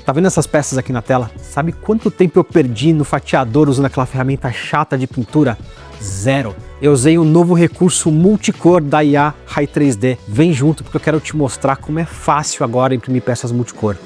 Tá vendo essas peças aqui na tela? Sabe quanto tempo eu perdi no fatiador usando aquela ferramenta chata de pintura? Zero. Eu usei o novo recurso multicor da IA Rai 3D. Vem junto porque eu quero te mostrar como é fácil agora imprimir peças multicor.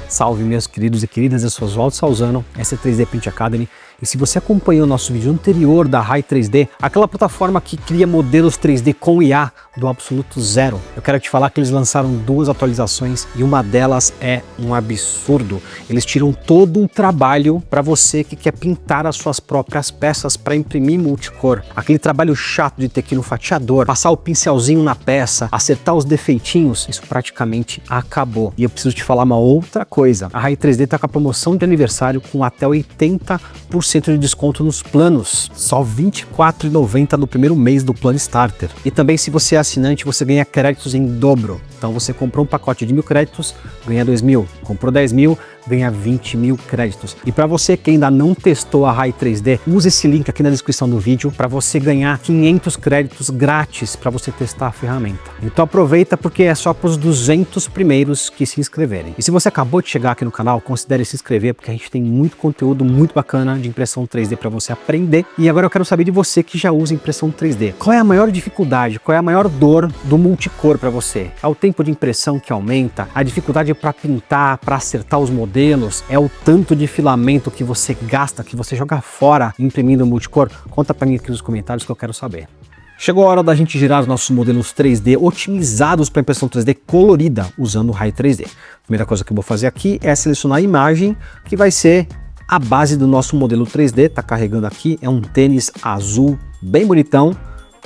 Salve meus queridos e queridas, eu sou Oswaldo Salzano, essa é a 3D Print Academy, e se você acompanhou o nosso vídeo anterior da Rai 3D, aquela plataforma que cria modelos 3D com IA do absoluto zero, eu quero te falar que eles lançaram 2 atualizações e uma delas é um absurdo. Eles tiram todo um trabalho para você que quer pintar as suas próprias peças para imprimir multicor. Aquele trabalho chato de ter que ir no fatiador, passar o pincelzinho na peça, acertar os defeitinhos, isso praticamente acabou. E eu preciso te falar uma outra coisa. A Rai 3D está com a promoção de aniversário com até 80% de desconto nos planos. Só R$ 24,90 no primeiro mês do plano Starter. E também se você é assinante, você ganha créditos em dobro. Então você comprou um pacote de 1.000 créditos, ganha 2.000. Comprou 10.000, ganha 20.000 créditos. E para você que ainda não testou a Rai 3D, use esse link aqui na descrição do vídeo para você ganhar 500 créditos grátis para você testar a ferramenta. Então aproveita porque é só para os 200 primeiros que se inscreverem. E se você acabou de chegar aqui no canal, considere se inscrever porque a gente tem muito conteúdo muito bacana de impressão 3D para você aprender. E agora eu quero saber de você que já usa impressão 3D. Qual é a maior dificuldade, qual é a maior dor do multicor para você? É o tempo de impressão que aumenta? A dificuldade para pintar, para acertar os modelos? É o tanto de filamento que você gasta, que você joga fora imprimindo multicor? Conta para mim aqui nos comentários que eu quero saber. Chegou a hora da gente girar os nossos modelos 3D otimizados para impressão 3D colorida usando o Rai 3D. A primeira coisa que eu vou fazer aqui é selecionar a imagem que vai ser a base do nosso modelo 3D. Tá carregando aqui, é um tênis azul bem bonitão,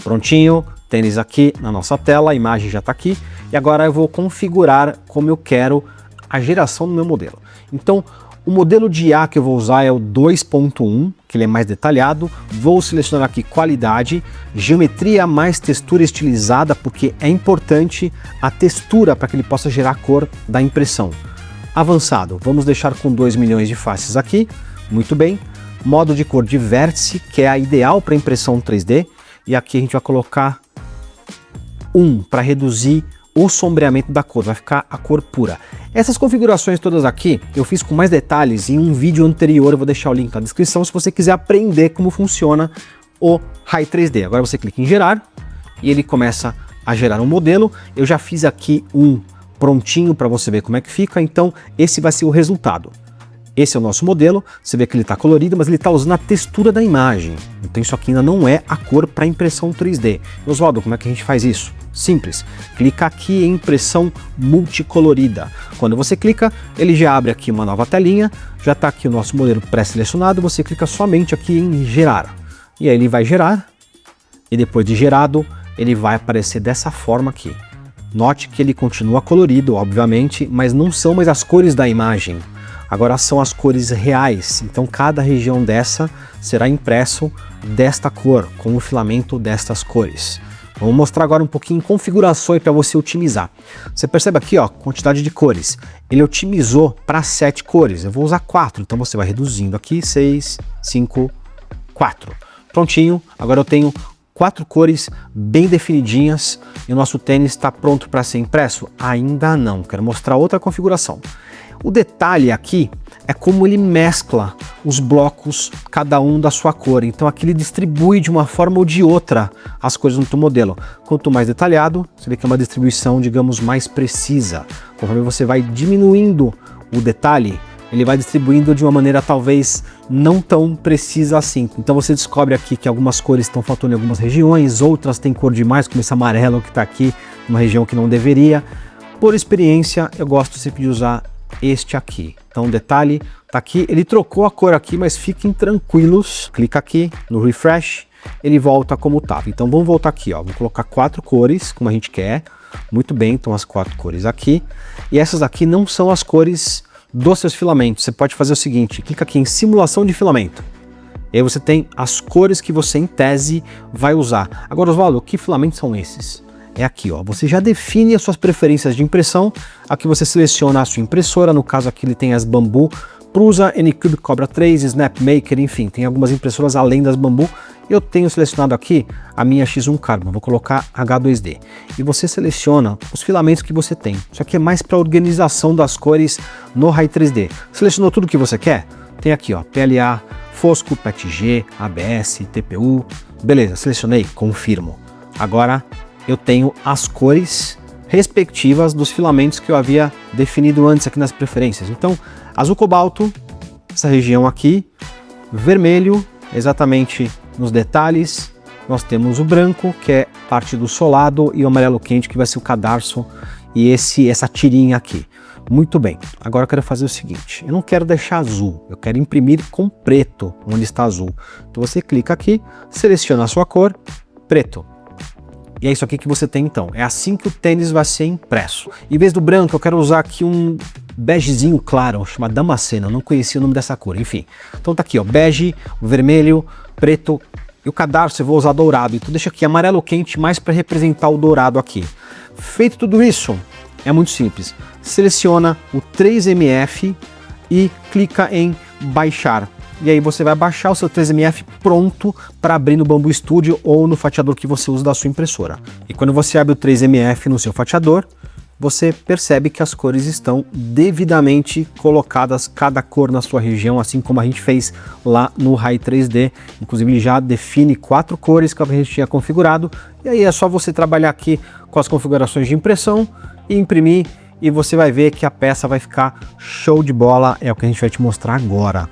prontinho. Tênis aqui na nossa tela, a imagem já está aqui. E agora eu vou configurar como eu quero a geração do meu modelo. Então, o modelo de IA que eu vou usar é o 2.1, que ele é mais detalhado. Vou selecionar aqui qualidade, geometria mais textura estilizada, porque é importante a textura para que ele possa gerar a cor da impressão. Avançado, vamos deixar com 2 milhões de faces aqui, muito bem. Modo de cor de vértice, que é a ideal para impressão 3D. E aqui a gente vai colocar 1 para reduzir o sombreamento da cor, vai ficar a cor pura. Essas configurações todas aqui eu fiz com mais detalhes em um vídeo anterior, eu vou deixar o link na descrição se você quiser aprender como funciona o Rai 3D. Agora você clica em gerar e ele começa a gerar um modelo. Eu já fiz aqui um prontinho para você ver como é que fica, então esse vai ser o resultado. Esse é o nosso modelo, você vê que ele está colorido, mas ele está usando a textura da imagem. Então isso aqui ainda não é a cor para impressão 3D. Oswaldo, como é que a gente faz isso? Simples, clica aqui em impressão multicolorida. Quando você clica, ele já abre aqui uma nova telinha, já está aqui o nosso modelo pré-selecionado, você clica somente aqui em gerar. E aí ele vai gerar, e depois de gerado, ele vai aparecer dessa forma aqui. Note que ele continua colorido, obviamente, mas não são mais as cores da imagem. Agora são as cores reais, então cada região dessa será impresso desta cor, com o filamento destas cores. Vamos mostrar agora um pouquinho configurações para você otimizar. Você percebe aqui, ó, quantidade de cores. Ele otimizou para 7 cores, eu vou usar 4, então você vai reduzindo aqui, 6, 5, 4. Prontinho, agora eu tenho 4 cores bem definidinhas e o nosso tênis está pronto para ser impresso? Ainda não, quero mostrar outra configuração. O detalhe aqui é como ele mescla os blocos, cada um da sua cor. Então aqui ele distribui de uma forma ou de outra as cores no teu modelo. Quanto mais detalhado, você vê que é uma distribuição, digamos, mais precisa. Conforme você vai diminuindo o detalhe, ele vai distribuindo de uma maneira talvez não tão precisa assim. Então você descobre aqui que algumas cores estão faltando em algumas regiões, outras têm cor demais, como esse amarelo que está aqui, numa região que não deveria. Por experiência, eu gosto sempre de usar este aqui. Então o detalhe tá aqui, ele trocou a cor aqui, mas fiquem tranquilos. Clica aqui no refresh, ele volta como estava. Então vamos voltar aqui, ó. Vou colocar 4 cores, como a gente quer. Muito bem, então as 4 cores aqui. E essas aqui não são as cores dos seus filamentos. Você pode fazer o seguinte, clica aqui em simulação de filamento. E aí você tem as cores que você em tese vai usar. Agora, Oswaldo, que filamentos são esses? É aqui, ó. Você já define as suas preferências de impressão. Aqui você seleciona a sua impressora. No caso aqui ele tem as Bambu, Prusa, Anycube, Cobra 3, Snapmaker, enfim, tem algumas impressoras além das Bambu. Eu tenho selecionado aqui a minha X1 Carbon, vou colocar H2D. E você seleciona os filamentos que você tem. Isso aqui é mais para organização das cores no Rai 3D. Selecionou tudo que você quer? Tem aqui, ó, PLA, Fosco, PETG, ABS, TPU. Beleza, selecionei, confirmo. Agora eu tenho as cores respectivas dos filamentos que eu havia definido antes aqui nas preferências. Então, azul cobalto, essa região aqui, vermelho, exatamente nos detalhes, nós temos o branco, que é parte do solado, e o amarelo quente, que vai ser o cadarço, e essa tirinha aqui. Muito bem, agora eu quero fazer o seguinte, eu não quero deixar azul, eu quero imprimir com preto, onde está azul. Então você clica aqui, seleciona a sua cor, preto. E é isso aqui que você tem então, é assim que o tênis vai ser impresso. Em vez do branco, eu quero usar aqui um begezinho claro, chamado Damasceno, eu não conhecia o nome dessa cor, enfim. Então tá aqui, ó, bege, vermelho, preto, e o cadarço eu vou usar dourado. Então deixa aqui amarelo quente, mais para representar o dourado aqui. Feito tudo isso, é muito simples. Seleciona o 3MF e clica em baixar. E aí você vai baixar o seu 3MF pronto para abrir no Bambu Studio ou no fatiador que você usa da sua impressora. E quando você abre o 3MF no seu fatiador, você percebe que as cores estão devidamente colocadas, cada cor na sua região, assim como a gente fez lá no Rai 3D. Inclusive ele já define 4 cores que a gente tinha configurado. E aí é só você trabalhar aqui com as configurações de impressão e imprimir, e você vai ver que a peça vai ficar show de bola. É o que a gente vai te mostrar agora.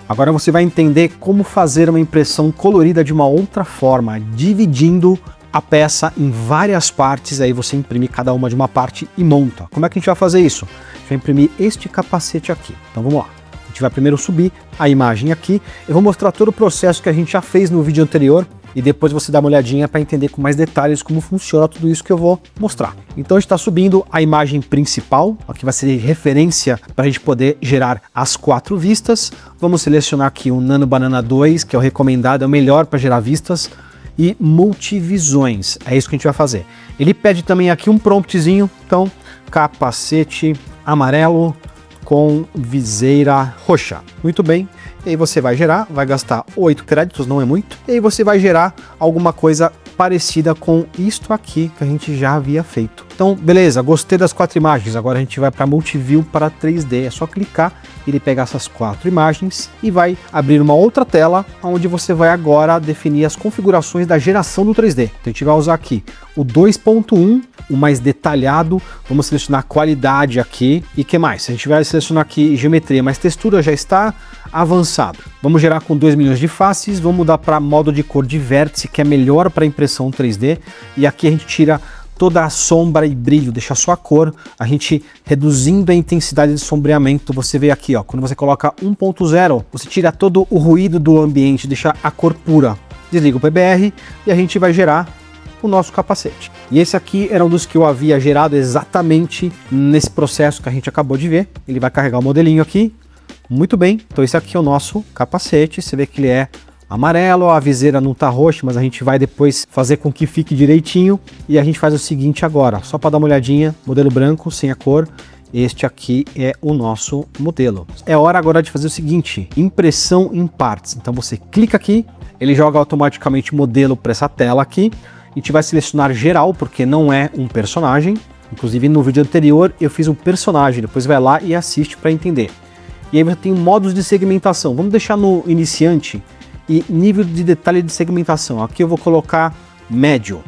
Agora você vai entender como fazer uma impressão colorida de uma outra forma, dividindo a peça em várias partes, aí você imprime cada uma de uma parte e monta. Como é que a gente vai fazer isso? A gente vai imprimir este capacete aqui. Então vamos lá. A gente vai primeiro subir a imagem aqui. Eu vou mostrar todo o processo que a gente já fez no vídeo anterior e depois você dá uma olhadinha para entender com mais detalhes como funciona tudo isso que eu vou mostrar. Então a gente está subindo a imagem principal, aqui vai ser referência para a gente poder gerar as 4 vistas. Vamos selecionar aqui o Nano Banana 2, que é o recomendado, é o melhor para gerar vistas, e multivisões, é isso que a gente vai fazer. Ele pede também aqui um promptzinho, então capacete amarelo com viseira roxa. Muito bem, e aí você vai gerar, vai gastar 8 créditos, não é muito, e aí você vai gerar alguma coisa parecida com isto aqui que a gente já havia feito. Então, beleza, gostei das 4 imagens, agora a gente vai para Multiview para 3D, é só clicar, ele pegar essas 4 imagens e vai abrir uma outra tela, onde você vai agora definir as configurações da geração do 3D. Então a gente vai usar aqui o 2.1, o mais detalhado, vamos selecionar qualidade aqui, e que mais? A gente vai selecionar aqui geometria, mas textura já está avançado. Vamos gerar com 2 milhões de faces, vamos mudar para modo de cor de vértice, que é melhor para impressão 3D, e aqui a gente tira toda a sombra e brilho, deixa só a cor, a gente reduzindo a intensidade de sombreamento. Você vê aqui, ó, quando você coloca 1.0, você tira todo o ruído do ambiente, deixa a cor pura. Desliga o PBR e a gente vai gerar o nosso capacete. E esse aqui era um dos que eu havia gerado exatamente nesse processo que a gente acabou de ver. Ele vai carregar o modelinho aqui. Muito bem, então esse aqui é o nosso capacete, você vê que ele é amarelo, a viseira não tá roxa, mas a gente vai depois fazer com que fique direitinho. E a gente faz o seguinte agora, só para dar uma olhadinha, modelo branco, sem a cor, este aqui é o nosso modelo. É hora agora de fazer o seguinte, impressão em partes. Então você clica aqui, ele joga automaticamente o modelo para essa tela aqui. A gente vai selecionar geral, porque não é um personagem. Inclusive no vídeo anterior eu fiz um personagem, depois vai lá e assiste para entender. E aí você tem modos de segmentação. Vamos deixar no iniciante e nível de detalhe de segmentação. Aqui eu vou colocar médio.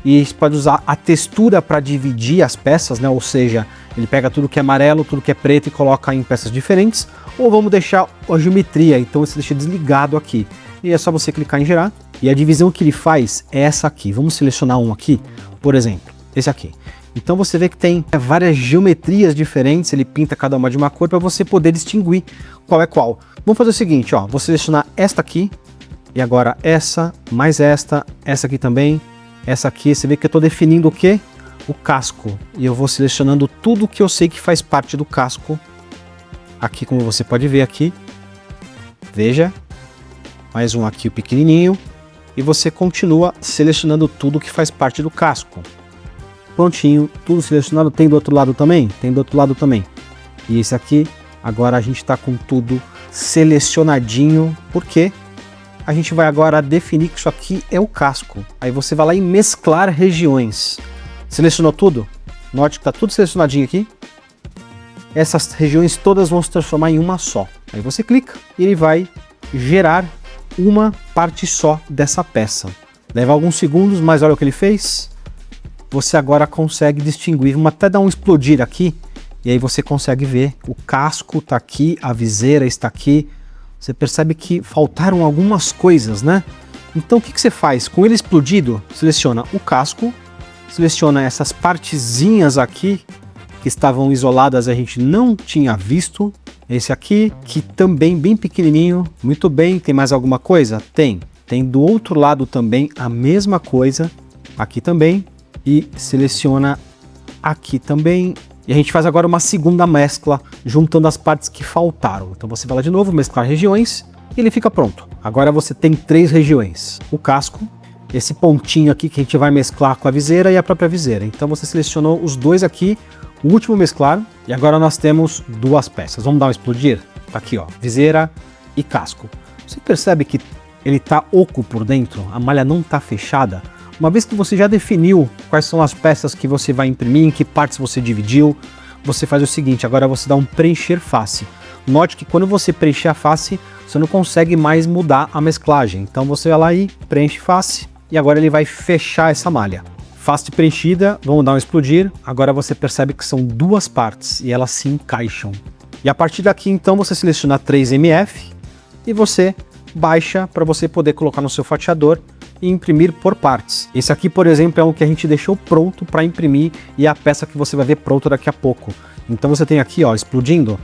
E você pode usar a textura para dividir as peças, né? Ou seja, ele pega tudo que é amarelo, tudo que é preto e coloca em peças diferentes. Ou vamos deixar a geometria, então você deixa desligado aqui. E é só você clicar em gerar. E a divisão que ele faz é essa aqui. Vamos selecionar um aqui, por exemplo, esse aqui. Então você vê que tem várias geometrias diferentes, ele pinta cada uma de uma cor para você poder distinguir qual é qual. Vamos fazer o seguinte, ó, vou selecionar esta aqui, e agora essa, mais essa aqui também, essa aqui, você vê que eu estou definindo o que? O casco. E eu vou selecionando tudo que eu sei que faz parte do casco. Aqui, como você pode ver aqui, veja, mais um aqui, o pequenininho, e você continua selecionando tudo que faz parte do casco. Prontinho, tudo selecionado. Tem do outro lado também? Tem do outro lado também. E esse aqui Agora a gente está com tudo selecionadinho, porque a gente vai agora definir que isso aqui é o casco. Aí você vai lá em mesclar regiões. Selecionou tudo? Note que está tudo selecionadinho aqui. Essas regiões todas vão se transformar em uma só. Aí você clica e ele vai gerar uma parte só dessa peça. Leva alguns segundos, mas olha o que ele fez. Você agora consegue distinguir, vamos até dar um explodir aqui, e aí você consegue ver, o casco está aqui, a viseira está aqui. Você percebe que faltaram algumas coisas, né? Então o que você faz? Com ele explodido, seleciona o casco, seleciona essas partezinhas aqui, que estavam isoladas, a gente não tinha visto. Esse aqui, que também bem pequenininho, muito bem. Tem mais alguma coisa? Tem. Tem do outro lado também a mesma coisa, aqui também. E seleciona aqui também. E a gente faz agora uma segunda mescla, juntando as partes que faltaram. Então você vai lá de novo, mesclar regiões, e ele fica pronto. Agora você tem 3 regiões. O casco, esse pontinho aqui que a gente vai mesclar com a viseira e a própria viseira. Então você selecionou os dois aqui, o último mesclar, e agora nós temos 2 peças. Vamos dar um explodir? Tá aqui, ó, viseira e casco. Você percebe que ele está oco por dentro, a malha não está fechada. Uma vez que você já definiu quais são as peças que você vai imprimir, em que partes você dividiu, você faz o seguinte, agora você dá um preencher face. Note que quando você preencher a face, você não consegue mais mudar a mesclagem. Então você vai lá e preenche face, e agora ele vai fechar essa malha. Face preenchida, vamos dar um explodir, agora você percebe que são 2 partes e elas se encaixam. E a partir daqui então você seleciona 3MF e você baixa para você poder colocar no seu fatiador e imprimir por partes. Esse aqui, por exemplo, é um que a gente deixou pronto para imprimir e é a peça que você vai ver pronta daqui a pouco. Então você tem aqui, ó, explodindo,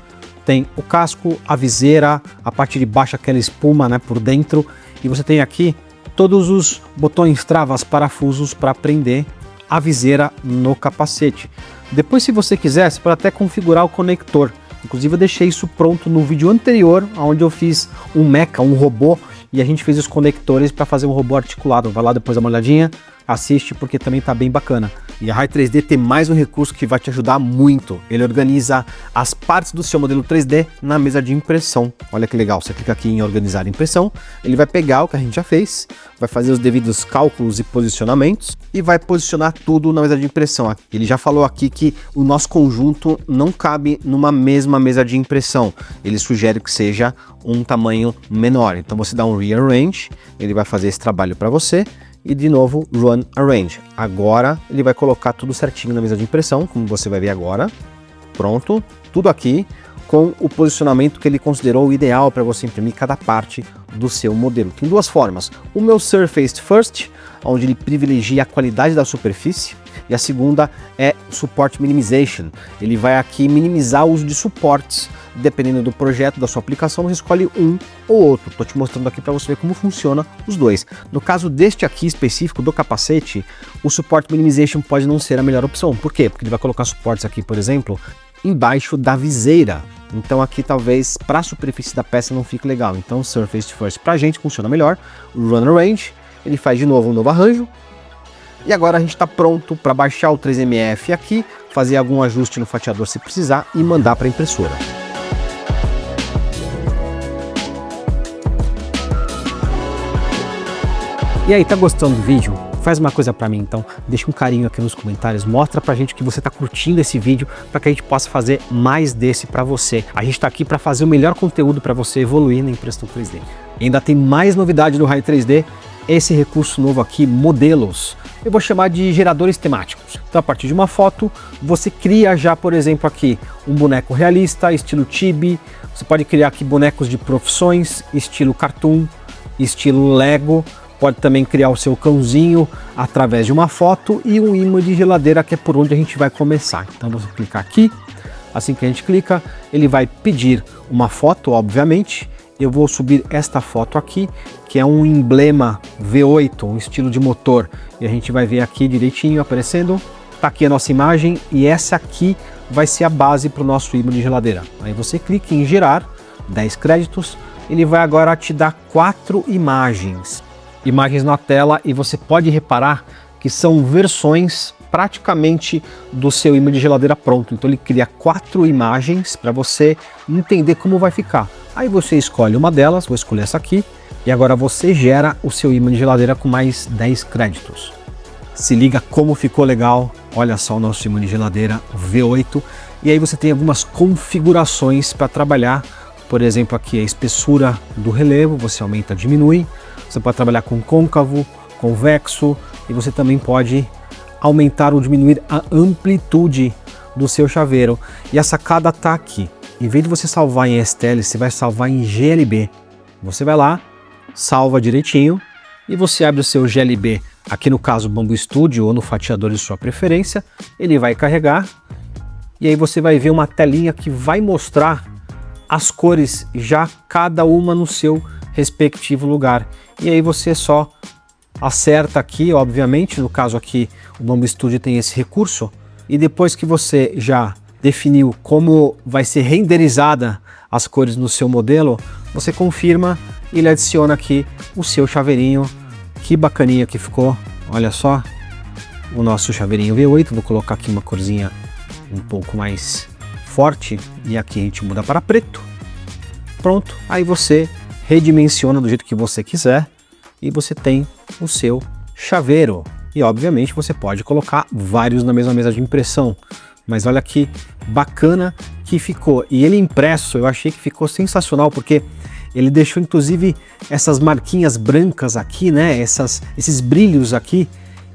tem o casco, a viseira, a parte de baixo aquela espuma, né, por dentro, e você tem aqui todos os botões, travas, parafusos para prender a viseira no capacete. Depois, se você quiser, você pode até configurar o conector. Inclusive eu deixei isso pronto no vídeo anterior, onde eu fiz um mecha, um robô, e a gente fez os conectores para fazer um robô articulado. Vai lá depois dar uma olhadinha, assiste porque também tá bem bacana. E a Rai 3D tem mais um recurso que vai te ajudar muito. Ele organiza as partes do seu modelo 3D na mesa de impressão. Olha que legal, você clica aqui em organizar impressão, ele vai pegar o que a gente já fez, vai fazer os devidos cálculos e posicionamentos e vai posicionar tudo na mesa de impressão. Ele já falou aqui que o nosso conjunto não cabe numa mesma mesa de impressão. Ele sugere que seja um tamanho menor. Então você dá um Rearrange, ele vai fazer esse trabalho para você. E de novo, Run Arrange. Agora ele vai colocar tudo certinho na mesa de impressão, como você vai ver agora. Pronto, tudo aqui com o posicionamento que ele considerou ideal para você imprimir cada parte do seu modelo. Tem 2 formas. O meu Surface First, onde ele privilegia a qualidade da superfície, e a segunda é Support Minimization. Ele vai aqui minimizar o uso de suportes. Dependendo do projeto, da sua aplicação, você escolhe um ou outro. Estou te mostrando aqui para você ver como funciona os dois. No caso deste aqui específico, do capacete, o Support Minimization pode não ser a melhor opção. Por quê? Porque ele vai colocar suportes aqui, por exemplo, embaixo da viseira. Então aqui talvez para a superfície da peça não fique legal. Então Surface First para a gente funciona melhor. O Run Arrange, ele faz de novo um novo arranjo. E agora a gente está pronto para baixar o 3MF aqui, fazer algum ajuste no fatiador se precisar e mandar para a impressora. E aí, tá gostando do vídeo? Faz uma coisa pra mim então, deixa um carinho aqui nos comentários, mostra pra gente que você tá curtindo esse vídeo para que a gente possa fazer mais desse pra você. A gente tá aqui para fazer o melhor conteúdo para você evoluir na impressão 3D. E ainda tem mais novidade no Rai 3D, esse recurso novo aqui, modelos. Eu vou chamar de geradores temáticos. Então a partir de uma foto, você cria já, por exemplo, aqui um boneco realista, estilo Chibi. Você pode criar aqui bonecos de profissões, estilo cartoon, estilo Lego. Pode também criar o seu cãozinho através de uma foto e um imã de geladeira, que é por onde a gente vai começar. Então você clicar aqui, assim que a gente clica, ele vai pedir uma foto, obviamente. Eu vou subir esta foto aqui, que é um emblema V8, um estilo de motor. E a gente vai ver aqui direitinho aparecendo. Tá aqui a nossa imagem e essa aqui vai ser a base para o nosso imã de geladeira. Aí você clica em gerar, 10 créditos. Ele vai agora te dar 4 imagens na tela, e você pode reparar que são versões praticamente do seu imã de geladeira pronto. Então ele cria 4 imagens para você entender como vai ficar. Aí você escolhe uma delas, vou escolher essa aqui, e agora você gera o seu imã de geladeira com mais 10 créditos. Se liga como ficou legal, olha só o nosso imã de geladeira V8, e aí você tem algumas configurações para trabalhar. Por exemplo, aqui a espessura do relevo, você aumenta, diminui. Você pode trabalhar com côncavo, convexo, e você também pode aumentar ou diminuir a amplitude do seu chaveiro. E a sacada está aqui. Em vez de você salvar em STL, você vai salvar em GLB. Você vai lá, salva direitinho, e você abre o seu GLB, aqui no caso Bambu Studio ou no fatiador de sua preferência. Ele vai carregar, e aí você vai ver uma telinha que vai mostrar as cores, já cada uma no seu respectivo lugar. E aí você só acerta aqui, obviamente, no caso aqui o Bambu Studio tem esse recurso, e depois que você já definiu como vai ser renderizada as cores no seu modelo, você confirma e ele adiciona aqui o seu chaveirinho. Que bacaninha que ficou, olha só o nosso chaveirinho V8. Vou colocar aqui uma corzinha um pouco mais forte e aqui a gente muda para preto. Pronto, aí você redimensiona do jeito que você quiser e você tem o seu chaveiro. E obviamente você pode colocar vários na mesma mesa de impressão, mas olha que bacana que ficou. E ele impresso, eu achei que ficou sensacional, porque ele deixou inclusive essas marquinhas brancas aqui, né, esses brilhos aqui,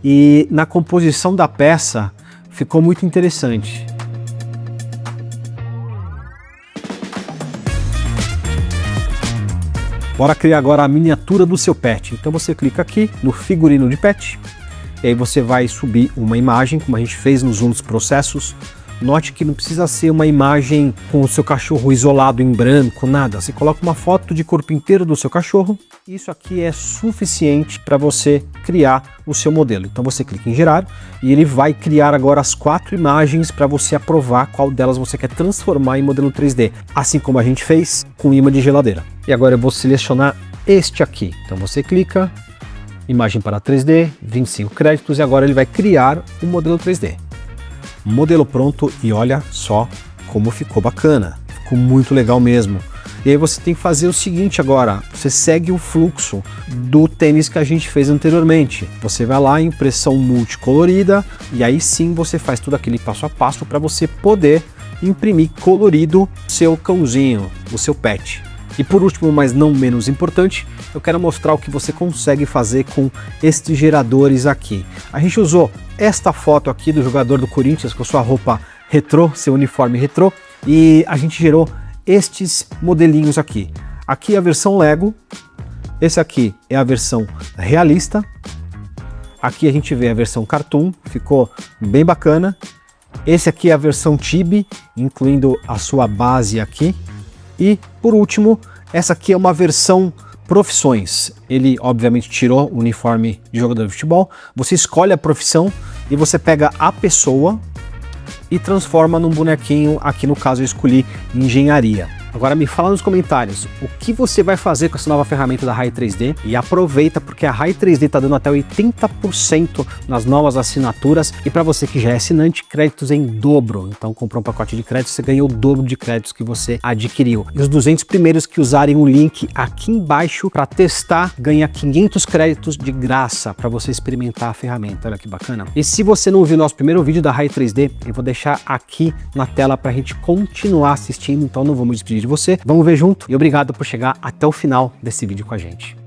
e na composição da peça ficou muito interessante. Bora criar agora a miniatura do seu pet. Então você clica aqui no figurino de pet, e aí você vai subir uma imagem, como a gente fez nos outros processos. Note que não precisa ser uma imagem com o seu cachorro isolado em branco, nada. Você coloca uma foto de corpo inteiro do seu cachorro. Isso aqui é suficiente para você criar o seu modelo. Então você clica em gerar e ele vai criar agora as 4 imagens para você aprovar qual delas você quer transformar em modelo 3D. Assim como a gente fez com o imã de geladeira. E agora eu vou selecionar este aqui. Então você clica, imagem para 3D, 25 créditos, e agora ele vai criar o modelo 3D. Modelo pronto, e olha só como ficou bacana, ficou muito legal mesmo. E aí você tem que fazer o seguinte agora, você segue o fluxo do tênis que a gente fez anteriormente. Você vai lá em impressão multicolorida, e aí sim você faz tudo aquele passo a passo para você poder imprimir colorido seu cãozinho, o seu pet. E por último, mas não menos importante, eu quero mostrar o que você consegue fazer com estes geradores aqui. A gente usou esta foto aqui do jogador do Corinthians com sua roupa retrô, seu uniforme retrô, e a gente gerou estes modelinhos aqui. Aqui é a versão Lego, esse aqui é a versão realista, aqui a gente vê a versão Cartoon, ficou bem bacana. Esse aqui é a versão Tibi, incluindo a sua base aqui. E, por último, essa aqui é uma versão profissões. Ele, obviamente, tirou o uniforme de jogador de futebol. Você escolhe a profissão e você pega a pessoa e transforma num bonequinho. Aqui, no caso, eu escolhi engenharia. Agora me fala nos comentários o que você vai fazer com essa nova ferramenta da Rai 3D, e aproveita porque a Rai 3D está dando até 80% nas novas assinaturas, e para você que já é assinante, créditos em dobro. Então comprou um pacote de créditos, você ganhou o dobro de créditos que você adquiriu. E os 200 primeiros que usarem o link aqui embaixo para testar, ganha 500 créditos de graça para você experimentar a ferramenta. Olha que bacana. E se você não viu nosso primeiro vídeo da Rai 3D, eu vou deixar aqui na tela para a gente continuar assistindo, então não vou me despedir de você. Vamos ver junto, e obrigado por chegar até o final desse vídeo com a gente.